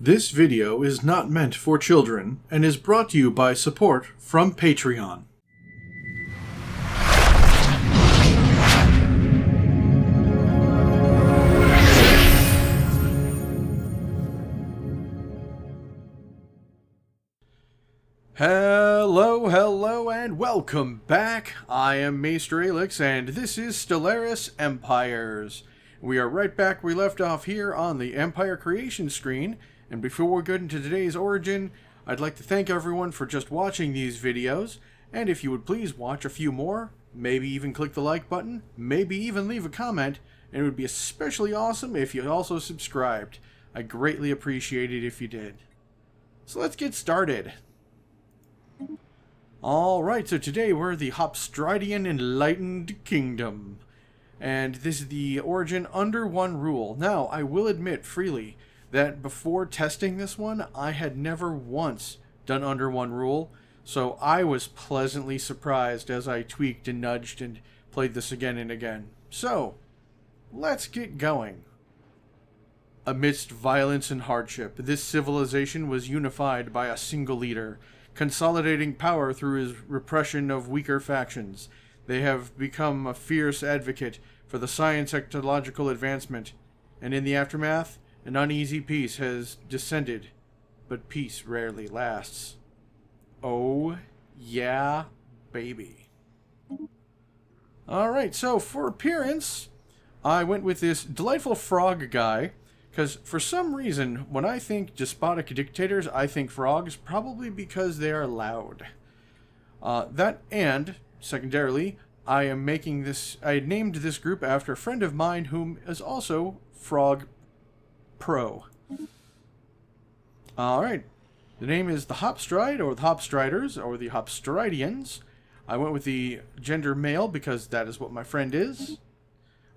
This video is not meant for children and is brought to you by support from Patreon. Hello, and welcome back. I am Maester Aelix, and this is Stellaris Empires. We are right back where we left off here on the Empire creation screen. And before we get into today's origin, I'd like to thank everyone for just watching these videos, and if you would please watch a few more, maybe even click the like button, maybe even leave a comment, and it would be especially awesome if you also subscribed. I greatly appreciate it if you did. So let's get started. Alright, so today we're the Hopstridian Enlightened Kingdom, and this is the origin under one rule. Now, I will admit freely that before testing this one, I had never once done under one rule, so I was pleasantly surprised as I tweaked and nudged and played this again and again. So, let's get going. Amidst violence and hardship, this civilization was unified by a single leader, consolidating power through his repression of weaker factions. They have become a fierce advocate for the science and technological advancement, and in the aftermath, an uneasy peace has descended, but peace rarely lasts. Oh, yeah, baby. Alright, so for appearance, I went with this delightful frog guy, because for some reason, when I think despotic dictators, I think frogs, probably because they are loud. That and, secondarily, I named this group after a friend of mine whom is also Frog Pro. Alright, the name is the Hopstride, or the Hopstriders, or the Hopstridians. I went with the gender male because that is what my friend is.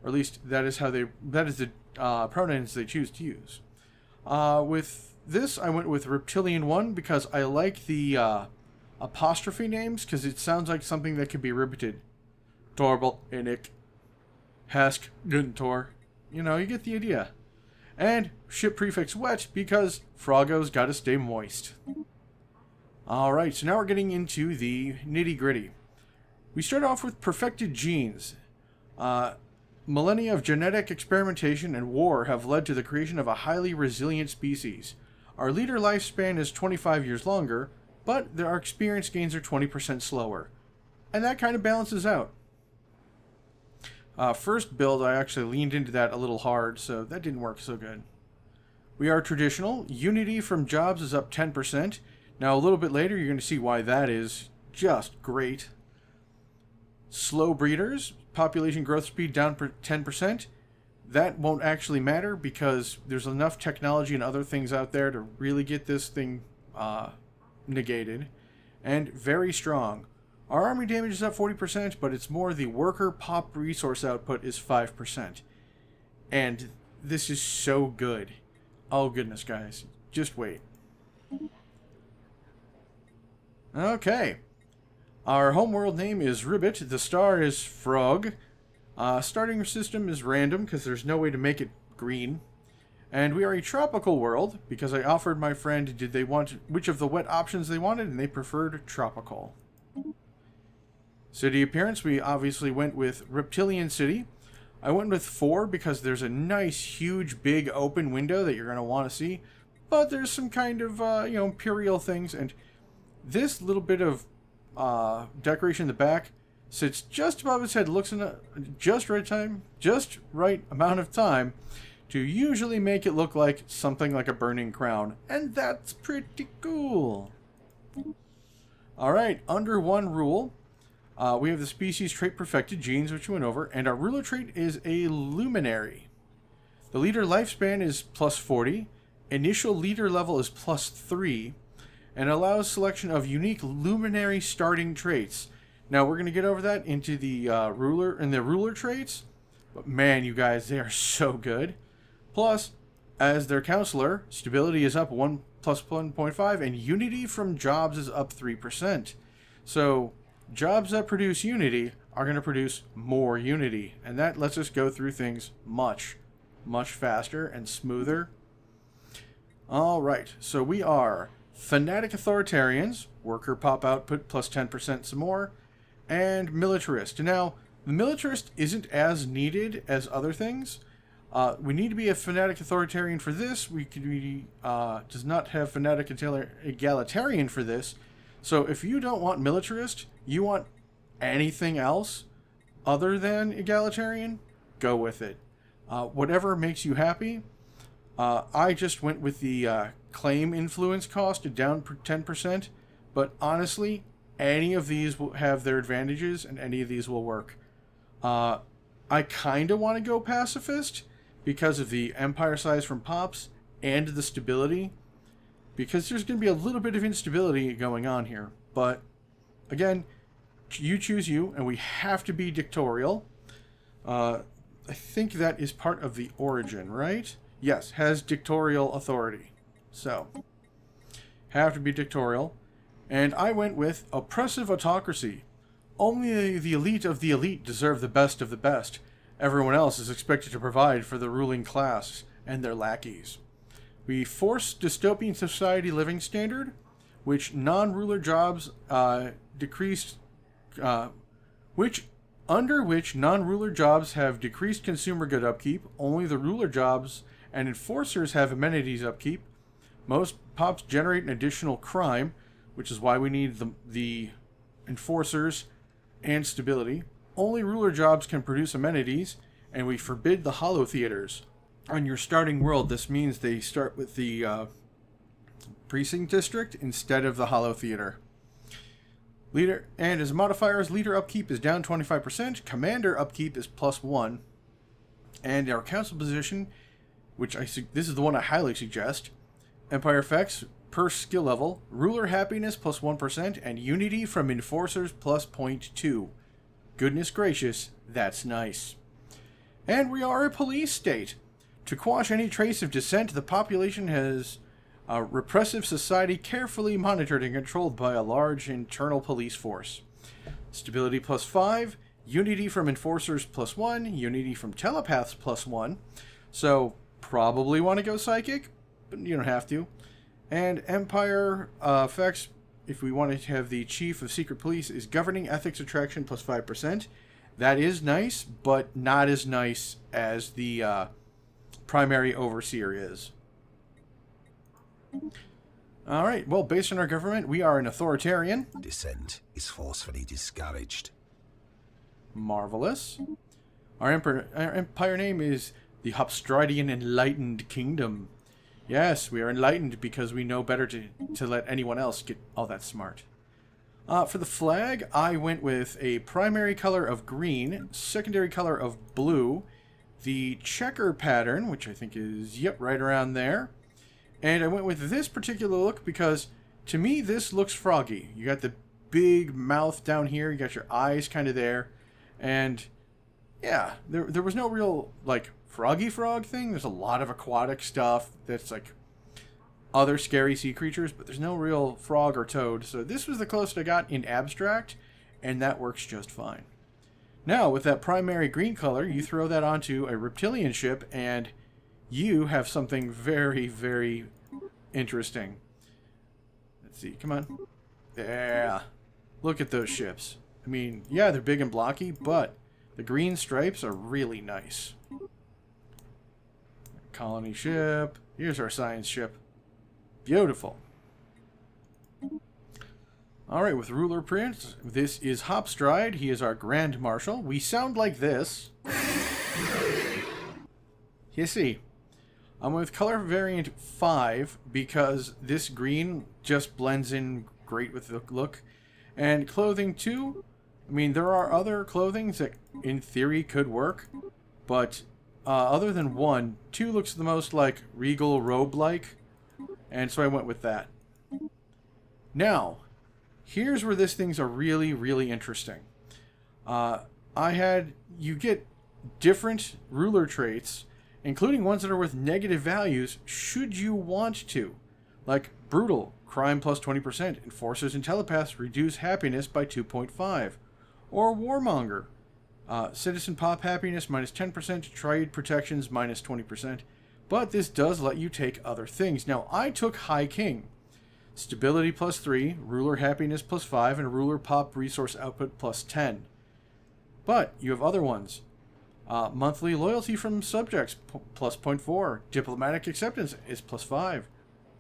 Or at least that is the pronouns they choose to use. With this, I went with Reptilian 1 because I like the apostrophe names because it sounds like something that could be repeated. Torbal, Inik, Hask, Guntor. You know, you get the idea. And ship prefix wet because Froggo's gotta stay moist. Alright, so now we're getting into the nitty-gritty. We start off with perfected genes. Millennia of genetic experimentation and war have led to the creation of a highly resilient species. Our leader lifespan is 25 years longer, but our experience gains are 20% slower. And that kind of balances out. First build, I actually leaned into that a little hard, so that didn't work so good. We are traditional. Unity from jobs is up 10%. Now, a little bit later, you're going to see why that is just great. Slow breeders, population growth speed down 10%. That won't actually matter because there's enough technology and other things out there to really get this thing negated. And very strong. Our army damage is up 40%, but it's more the worker pop resource output is 5%. And this is so good. Oh goodness, guys. Just wait. Okay. Our homeworld name is Ribbit. The star is Frog. Starting system is random because there's no way to make it green. And we are a tropical world because I offered my friend which of the wet options they wanted, and they preferred tropical. City appearance, we obviously went with Reptilian City. I went with 4 because there's a nice, huge, big open window that you're going to want to see. But there's some kind of, imperial things. And this little bit of decoration in the back sits just above his head, looks in just right amount of time to usually make it look like something like a burning crown. And that's pretty cool. Alright, under one rule. We have the species trait perfected genes, which we went over, and our ruler trait is a luminary. The leader lifespan is plus 40, initial leader level is plus 3, and allows selection of unique luminary starting traits. Now we're going to get over that into the ruler traits, but man, you guys, they are so good. Plus, as their counselor, stability is up plus 1.5, and unity from jobs is up 3%. So jobs that produce unity are going to produce more unity, and that lets us go through things much, much faster and smoother. Alright, so we are Fanatic Authoritarians, Worker Pop Output plus 10% some more, and Militarist. Now, the Militarist isn't as needed as other things. We need to be a Fanatic Authoritarian for this. We could be, does not have Fanatic Egalitarian for this. So if you don't want Militarist, you want anything else other than Egalitarian, go with it. Whatever makes you happy. I just went with the claim influence cost down 10%, but honestly, any of these will have their advantages and any of these will work. I kind of want to go pacifist because of the empire size from Pops and the stability, because there's going to be a little bit of instability going on here. But again, you choose you, and we have to be dictatorial. I think that is part of the origin, right? Yes, has dictatorial authority. So, have to be dictatorial. And I went with oppressive autocracy. Only the elite of the elite deserve the best of the best. Everyone else is expected to provide for the ruling class and their lackeys. We force dystopian society living standard, which non-ruler jobs decreased, under which non-ruler jobs have decreased consumer good upkeep. Only the ruler jobs and enforcers have amenities upkeep. Most pops generate an additional crime, which is why we need the enforcers and stability. Only ruler jobs can produce amenities, and we forbid the hollow theaters. On your starting world, this means they start with the precinct district instead of the hollow theater. Leader, and as modifiers, leader upkeep is down 25%, commander upkeep is +1, and our council position, which this is the one I highly suggest, empire effects per skill level, ruler happiness +1%, and unity from enforcers +0.2. Goodness gracious, that's nice. And we are a police state. To quash any trace of dissent, the population has a repressive society carefully monitored and controlled by a large internal police force. Stability +5, unity from enforcers +1, unity from telepaths +1. So, probably want to go psychic, but you don't have to. And empire effects, if we want to have the chief of secret police, is governing ethics attraction +5%. That is nice, but not as nice as the primary overseer is. Alright, well, based on our government, we are an authoritarian. Dissent is forcefully discouraged. Marvelous. Our empire name is the Hopstridian Enlightened Kingdom. Yes, we are enlightened because we know better to let anyone else get all that smart. For the flag, I went with a primary color of green, secondary color of blue, the checker pattern, which I think is, yep, right around there. And I went with this particular look because, to me, this looks froggy. You got the big mouth down here, you got your eyes kind of there, and yeah, there was no real, like, froggy frog thing. There's a lot of aquatic stuff that's like other scary sea creatures, but there's no real frog or toad. So this was the closest I got in abstract, and that works just fine. Now, with that primary green color, you throw that onto a reptilian ship, and you have something very, very interesting. Let's see, come on. Yeah. Look at those ships. I mean, yeah, they're big and blocky, but the green stripes are really nice. Colony ship. Here's our science ship. Beautiful. Alright, with Ruler Prince, this is Hopstride. He is our Grand Marshal. We sound like this. You see, I'm with color variant 5 because this green just blends in great with the look. And clothing 2, I mean, there are other clothings that in theory could work, but other than 1, 2 looks the most like regal robe-like, and so I went with that. Now, here's where this thing's are really, really interesting. You get different ruler traits, including ones that are with negative values, should you want to. Like brutal, crime plus 20%, enforcers and telepaths reduce happiness by 2.5. Or warmonger, citizen pop happiness minus 10%, triad protections minus 20%, But this does let you take other things. Now, I took High King. Stability +3, ruler happiness +5, and ruler pop resource output +10. But you have other ones. Monthly loyalty from subjects +0.4. Diplomatic acceptance is +5.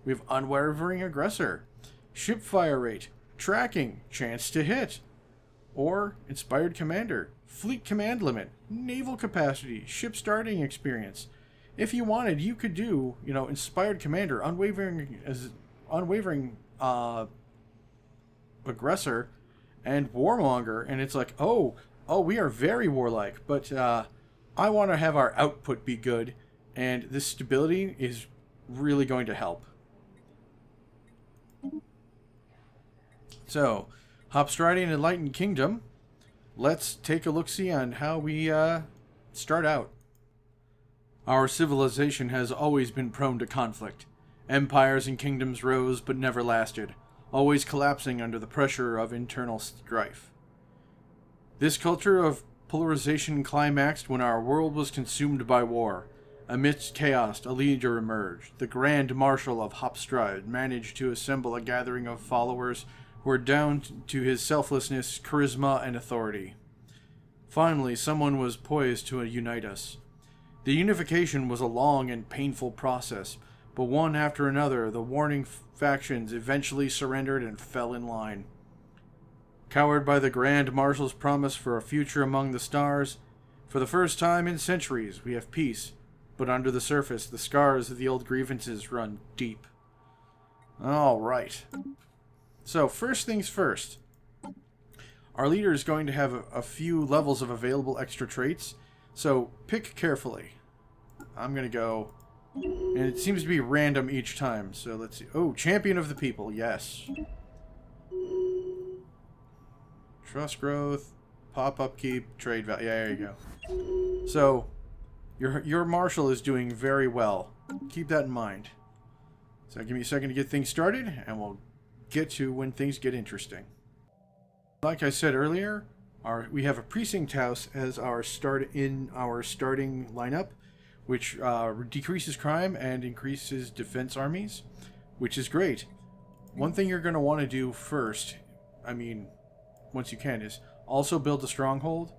We have unwavering aggressor. Ship fire rate. Tracking. Chance to hit. Or inspired commander. Fleet command limit. Naval capacity. Ship starting experience. If you wanted, you could do, inspired commander, unwavering aggressor, and warmonger, and it's like, oh, we are very warlike, but I want to have our output be good, and this stability is really going to help. So, Hopstridian Enlightened Kingdom. Let's take a look-see on how we start out. Our civilization has always been prone to conflict. Empires and kingdoms rose but never lasted, always collapsing under the pressure of internal strife. This culture of polarization climaxed when our world was consumed by war. Amidst chaos, a leader emerged. The Grand Marshal of Hopstride managed to assemble a gathering of followers who were down to his selflessness, charisma, and authority. Finally, someone was poised to unite us. The unification was a long and painful process, but one after another, the warring factions eventually surrendered and fell in line. Cowered by the Grand Marshal's promise for a future among the stars, for the first time in centuries, we have peace, but under the surface, the scars of the old grievances run deep. All right. So, first things first. Our leader is going to have a few levels of available extra traits, so pick carefully. I'm going to go, and it seems to be random each time, so let's see. Oh, Champion of the People, yes. Trust growth, pop upkeep, trade value. Yeah, there you go. So, your Marshal is doing very well. Keep that in mind. So give me a second to get things started, and we'll get to when things get interesting. Like I said earlier, we have a precinct house as our starting lineup, which decreases crime and increases defense armies, which is great. One thing you're going to want to do first, once you can, is also build a stronghold.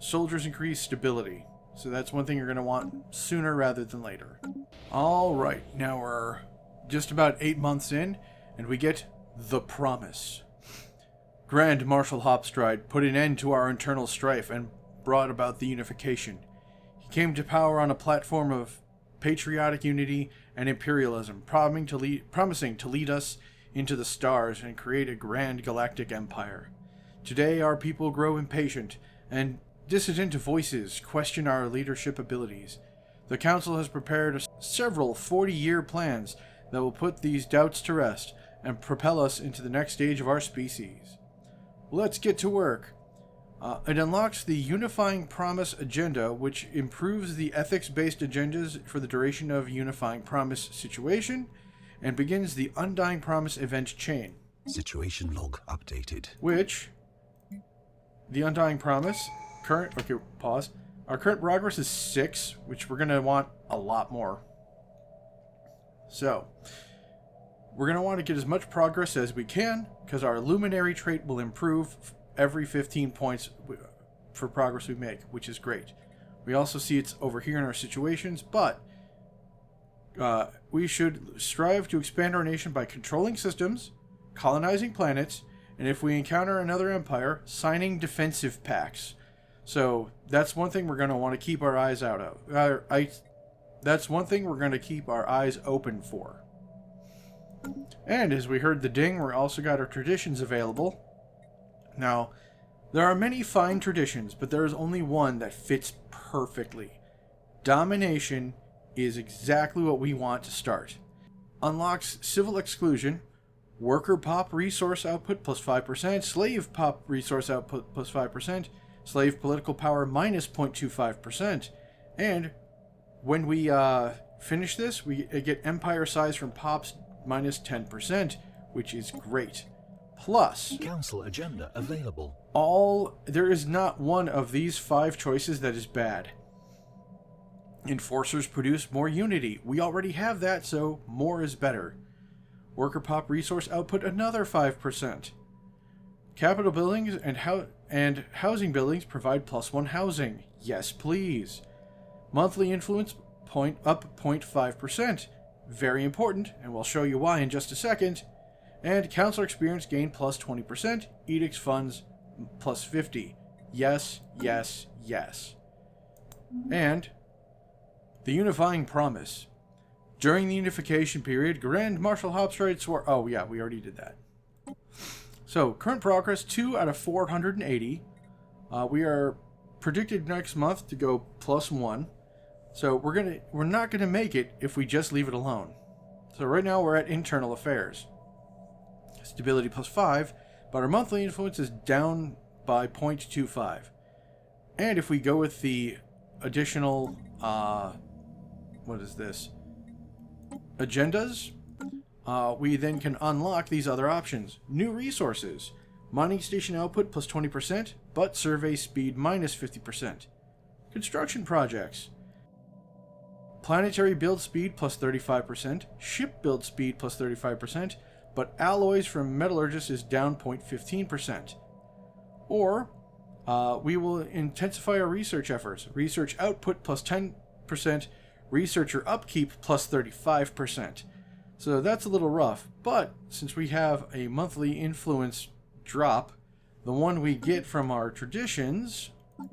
Soldiers increase stability, so that's one thing you're going to want sooner rather than later. All right, now we're just about 8 months in, and we get the promise. Grand Marshal Hopstride put an end to our internal strife and brought about the unification. He came to power on a platform of patriotic unity and imperialism, promising to lead us into the stars and create a grand galactic empire. Today, our people grow impatient, and dissident voices question our leadership abilities. The Council has prepared several 40-year plans that will put these doubts to rest and propel us into the next stage of our species. Let's get to work. It unlocks the Unifying Promise agenda, which improves the ethics-based agendas for the duration of Unifying Promise situation, and begins the Undying Promise event chain. Situation log updated. Which, the Undying Promise, our current progress is 6, which we're going to want a lot more. So, we're going to want to get as much progress as we can, because our Luminary trait will improve every 15 points for progress we make, which is great. We also see it's over here in our situations, but we should strive to expand our nation by controlling systems, colonizing planets, and if we encounter another empire, signing defensive pacts. So that's one thing we're going to want to keep our eyes out of. That's one thing we're going to keep our eyes open for. And as we heard the ding, we also got our traditions available. Now, there are many fine traditions, but there is only one that fits perfectly. Domination is exactly what we want to start. Unlocks civil exclusion, worker pop resource output plus 5%, slave pop resource output plus 5%, slave political power minus 0.25%, and when we finish this, we get empire size from pops minus 10%, which is great. Plus, Council agenda available. There is not one of these 5 choices that is bad. Enforcers produce more unity. We already have that, so more is better. Worker pop resource output another 5%. Capital buildings and housing buildings provide +1 housing. Yes, please. Monthly influence point up 0.5%. Very important, and we'll show you why in just a second. And council experience gain +20%. Edicts funds +50. Yes, yes, yes. And the unifying promise. During the unification period, Grand Marshal Hopstride swore... Oh, yeah, we already did that. So, current progress, 2 out of 480. We are predicted next month to go +1. So, we're not gonna make it if we just leave it alone. So, right now we're at internal affairs. Stability +5, but our monthly influence is down by 0.25. And if we go with the additional... what is this? Agendas, we then can unlock these other options. New resources. Mining station output +20%, but survey speed -50%. Construction projects. Planetary build speed +35%, ship build speed +35%, but alloys from metallurgists is down 0.15%. Or, we will intensify our research efforts. Research output +10%, researcher upkeep +35%. So that's a little rough, but since we have a monthly influence drop, the one we get from our traditions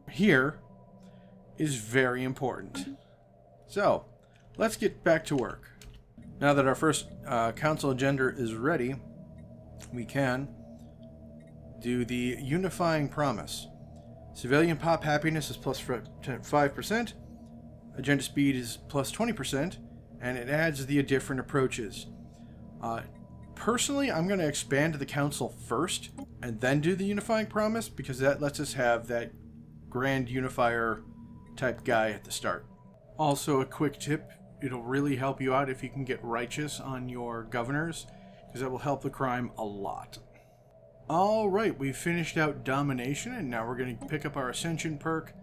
here is very important. So, let's get back to work. Now that our first council agenda is ready, we can do the unifying promise. Civilian pop happiness is +5%. Agenda speed is +20%, and it adds the different approaches. Personally, I'm going to expand the council first, and then do the unifying promise, because that lets us have that grand unifier type guy at the start. Also, a quick tip, it'll really help you out if you can get righteous on your governors, because that will help the crime a lot. Alright, we've finished out domination, and now we're going to pick up our ascension perk.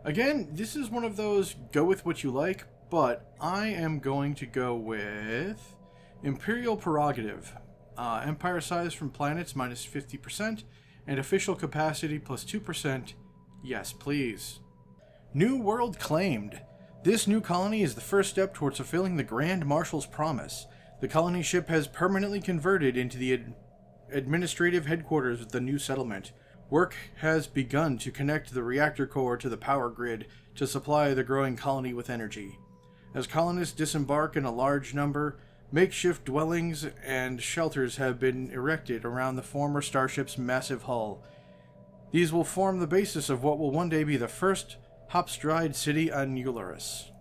Again, this is one of those go with what you like, but I am going to go with Imperial Prerogative. Empire size from planets -50%, and official capacity +2%. Yes, please. New world claimed. This new colony is the first step towards fulfilling the Grand Marshal's promise. The colony ship has permanently converted into the administrative headquarters of the new settlement. Work has begun to connect the reactor core to the power grid to supply the growing colony with energy. As colonists disembark in a large number, makeshift dwellings and shelters have been erected around the former starship's massive hull. These will form the basis of what will one day be the first Hopstride city on Stellaris.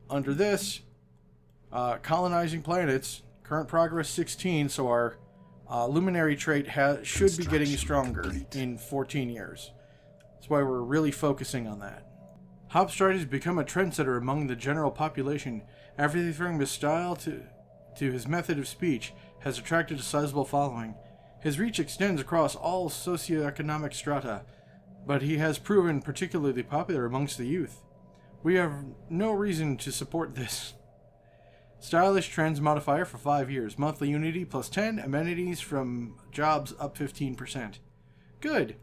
Under this, colonizing planets, current progress 16, so our luminary trait should be getting stronger in 14 years. That's why we're really focusing on that. Hopstride has become a trendsetter among the general population. Everything from his style to his method of speech has attracted a sizable following. His reach extends across all socioeconomic strata, but he has proven particularly popular amongst the youth. We have no reason to support this. Stylish trends modifier for 5 years. Monthly unity +10. Amenities from jobs up 15%. Good.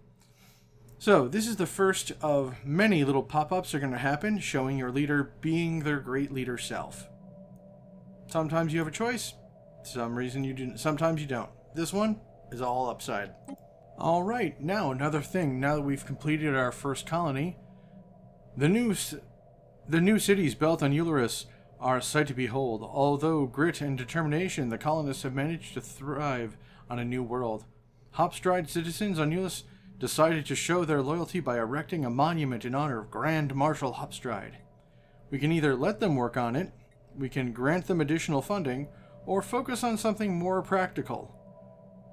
So, this is the first of many little pop-ups that are going to happen, showing your leader being their great leader self. Sometimes you have a choice. Sometimes you don't. This one is all upside. Alright, now another thing. Now that we've completed our first colony, the new cities built on Stellaris are a sight to behold. Although grit and determination, the colonists have managed to thrive on a new world. Hopstride citizens on Stellaris decided to show their loyalty by erecting a monument in honor of Grand Marshal Hopstride. We can either let them work on it, we can grant them additional funding, or focus on something more practical.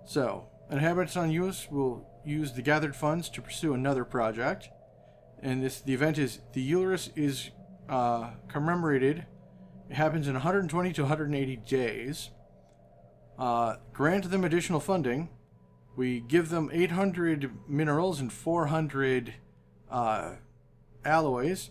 So, inhabitants on Stellaris will use the gathered funds to pursue another project, and the event is the Stellaris is commemorated. It happens in 120 to 180 days. Grant them additional funding. We give them 800 minerals and 400 alloys,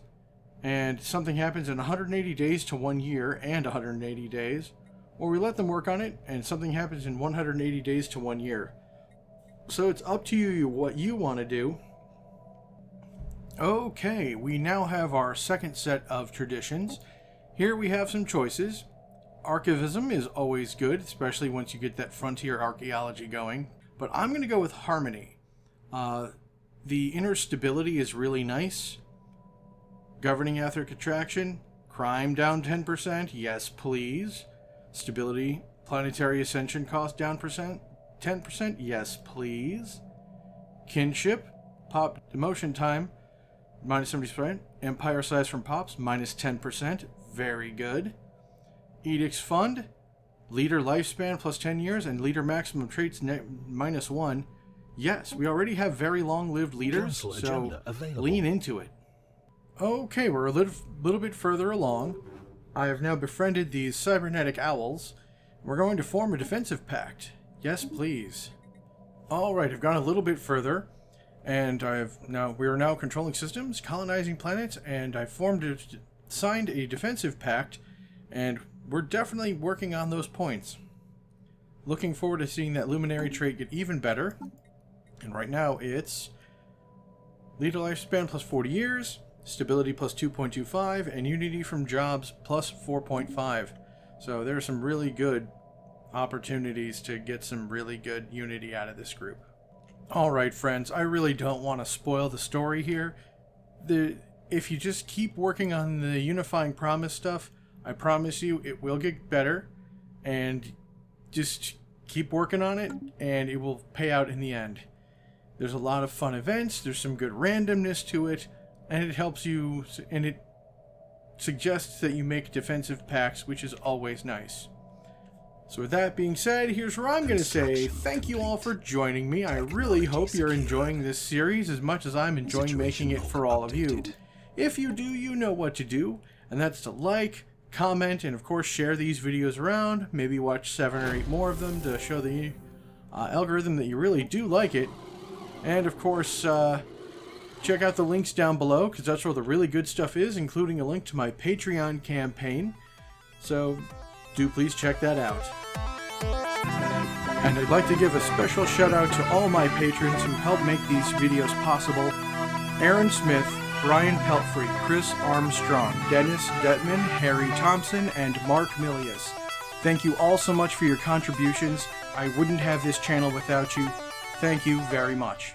and something happens in 180 days to 1 year and 180 days, or we let them work on it and something happens in 180 days to 1 year. So it's up to you what you want to do. Okay, we now have our second set of traditions. Here we have some choices. Archivism is always good, especially once you get that frontier archaeology going. But I'm going to go with Harmony. The inner stability is really nice. Governing etheric attraction. Crime down 10%. Yes, please. Stability. Planetary ascension cost down 10%. Yes, please. Kinship. Pop demotion time. Minus 70%. Empire size from pops. Minus 10%. Very good. Edict's Fund. Leader lifespan plus 10 years. And leader maximum traits minus 1. Yes, we already have very long-lived leaders, so lean into it. Okay, we're a little bit further along. I have now befriended these cybernetic owls. We're going to form a defensive pact. Yes, please. Alright, I've gone a little bit further. And we are now controlling systems, colonizing planets, and I signed a defensive pact, and we're definitely working on those points. Looking forward to seeing that luminary trait get even better. And right now it's leader lifespan plus 40 years, stability plus 2.25, and unity from jobs plus 4.5. So there are some really good opportunities to get some really good unity out of this group. Alright friends, I really don't want to spoil the story here. If you just keep working on the unifying promise stuff, I promise you it will get better, and just keep working on it and it will pay out in the end. There's a lot of fun events, there's some good randomness to it, and it helps you, and it suggests that you make defensive pacts, which is always nice. So with that being said, here's where I'm going to say thank you all for joining me. I really hope you're enjoying this series as much as I'm enjoying making it for all of you. If you do, you know what to do, and that's to like, comment, and of course share these videos around. Maybe watch 7 or 8 more of them to show the algorithm that you really do like it. And of course, check out the links down below, because that's where the really good stuff is, including a link to my Patreon campaign. So do please check that out. And I'd like to give a special shout out to all my patrons who help make these videos possible. Aaron Smith, Brian Pelfrey, Chris Armstrong, Dennis Detman, Harry Thompson, and Mark Milius. Thank you all so much for your contributions. I wouldn't have this channel without you. Thank you very much.